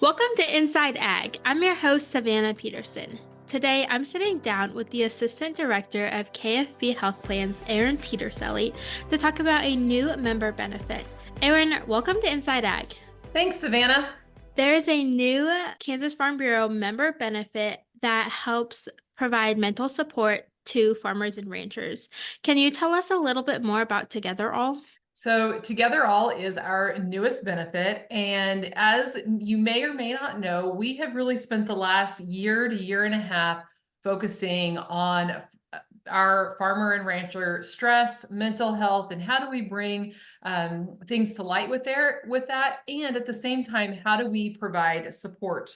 Welcome to Inside Ag. I'm your host, Savannah Peterson. Today, I'm sitting down with the Assistant Director of KFB Health Plans, Erin Petersilie, to talk about a new member benefit. Erin, welcome to Inside Ag. Thanks, Savannah. There is a new Kansas Farm Bureau member benefit that helps provide mental support to farmers and ranchers. Can you tell us a little bit more about TogetherAll? So TogetherAll is our newest benefit. And as you may or may not know, we have really spent the last year to year and a half focusing on our farmer and rancher stress, mental health, and how do we bring things to light with that, and at the same time, how do we provide support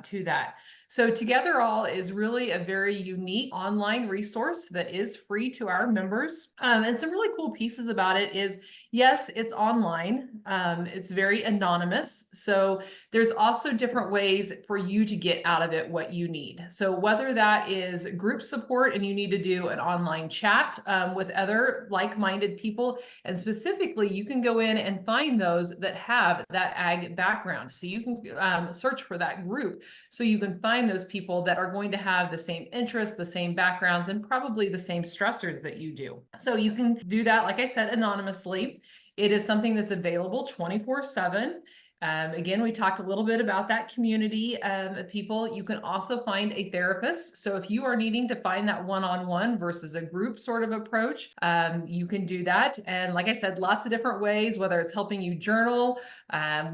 to that? So TogetherAll is really a very unique online resource that is free to our members. And some really cool pieces about it is, yes, it's online. It's very anonymous. So there's also different ways for you to get out of it what you need. So whether that is group support and you need to do an online chat with other like-minded people, and specifically you can go in and find those that have that ag background. So you can search for that group, so you can find those people that are going to have the same interests, the same backgrounds, and probably the same stressors that you do. So you can do that, like I said, anonymously. It is something that's available 24/7. Again, we talked a little bit about that community of people. You can also find a therapist. So if you are needing to find that one-on-one versus a group sort of approach, you can do that. And like I said, lots of different ways, whether it's helping you journal,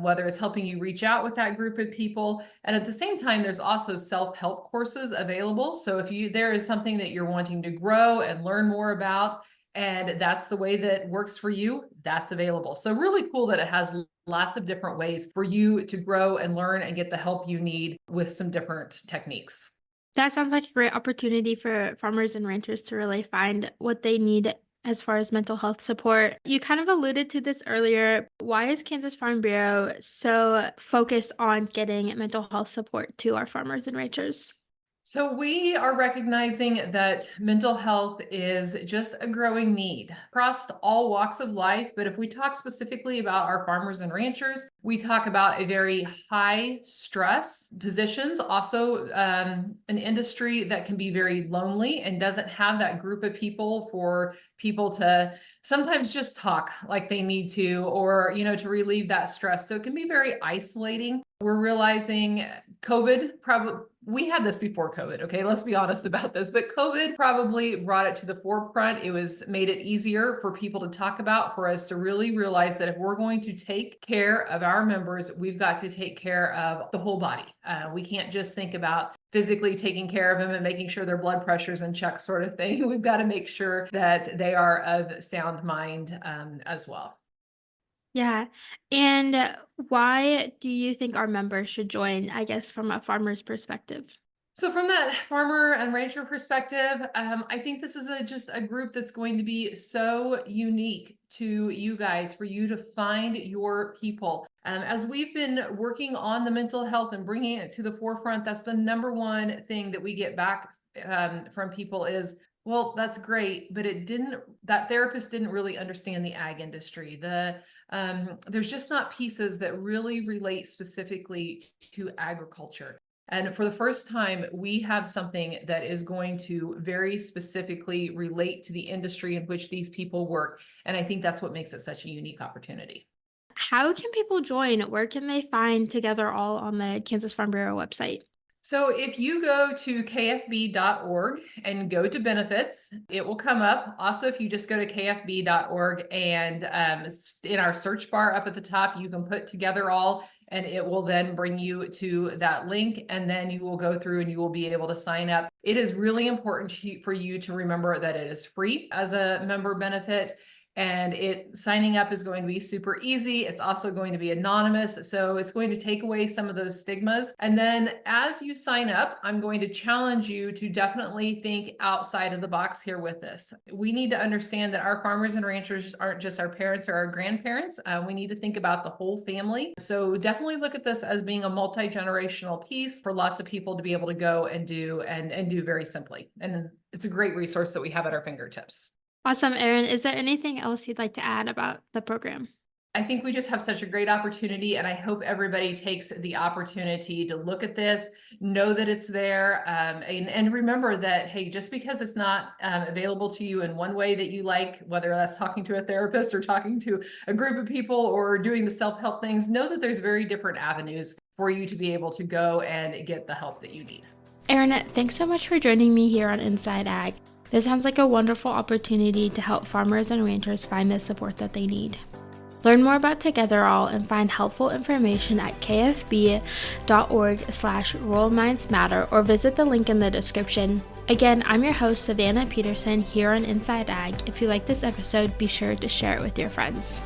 whether it's helping you reach out with that group of people. And at the same time, there's also self-help courses available. So if there is something that you're wanting to grow and learn more about, and that's the way that works for you, that's available. So really cool that it has lots of different ways for you to grow and learn and get the help you need with some different techniques. That sounds like a great opportunity for farmers and ranchers to really find what they need as far as mental health support. You kind of alluded to this earlier. Why is Kansas Farm Bureau so focused on getting mental health support to our farmers and ranchers? So we are recognizing that mental health is just a growing need across all walks of life. But if we talk specifically about our farmers and ranchers, we talk about a very high stress positions, also an industry that can be very lonely and doesn't have that group of people for people to sometimes just talk like they need to, or, to relieve that stress. So it can be very isolating. We're realizing COVID probably, we had this before COVID, okay, let's be honest about this, but COVID probably brought it to the forefront. It made it easier for people to talk about, for us to really realize that if we're going to take care of our members, we've got to take care of the whole body. We can't just think about physically taking care of them and making sure their blood pressure's in check sort of thing. We've got to make sure that they are of sound mind as well. Yeah. And why do you think our members should join, I guess, from a farmer's perspective? So from that farmer and rancher perspective, I think this is just a group that's going to be so unique to you guys, for you to find your people. As we've been working on the mental health and bringing it to the forefront, that's the number one thing that we get back from people is, well, that's great, but that therapist didn't really understand the ag industry. There's just not pieces that really relate specifically to agriculture. And for the first time, we have something that is going to very specifically relate to the industry in which these people work. And I think that's what makes it such a unique opportunity. How can people join? Where can they find TogetherAll on the Kansas Farm Bureau website? So if you go to kfb.org and go to benefits, it will come up. Also, if you just go to kfb.org and in our search bar up at the top, you can put TogetherAll, and it will then bring you to that link, and then you will go through and you will be able to sign up. It is really important for you to remember that it is free as a member benefit. And signing up is going to be super easy. It's also going to be anonymous. So it's going to take away some of those stigmas. And then as you sign up, I'm going to challenge you to definitely think outside of the box here with this. We need to understand that our farmers and ranchers aren't just our parents or our grandparents. We need to think about the whole family. So definitely look at this as being a multi-generational piece for lots of people to be able to go and do very simply. And it's a great resource that we have at our fingertips. Awesome, Erin. Is there anything else you'd like to add about the program? I think we just have such a great opportunity, and I hope everybody takes the opportunity to look at this, know that it's there, and remember that, hey, just because it's not available to you in one way that you like, whether that's talking to a therapist or talking to a group of people or doing the self-help things, know that there's very different avenues for you to be able to go and get the help that you need. Erin, thanks so much for joining me here on Inside Ag. This sounds like a wonderful opportunity to help farmers and ranchers find the support that they need. Learn more about TogetherAll and find helpful information at kfb.org/ruralmindsmatter or visit the link in the description. Again, I'm your host, Savannah Peterson, here on Inside Ag. If you like this episode, be sure to share it with your friends.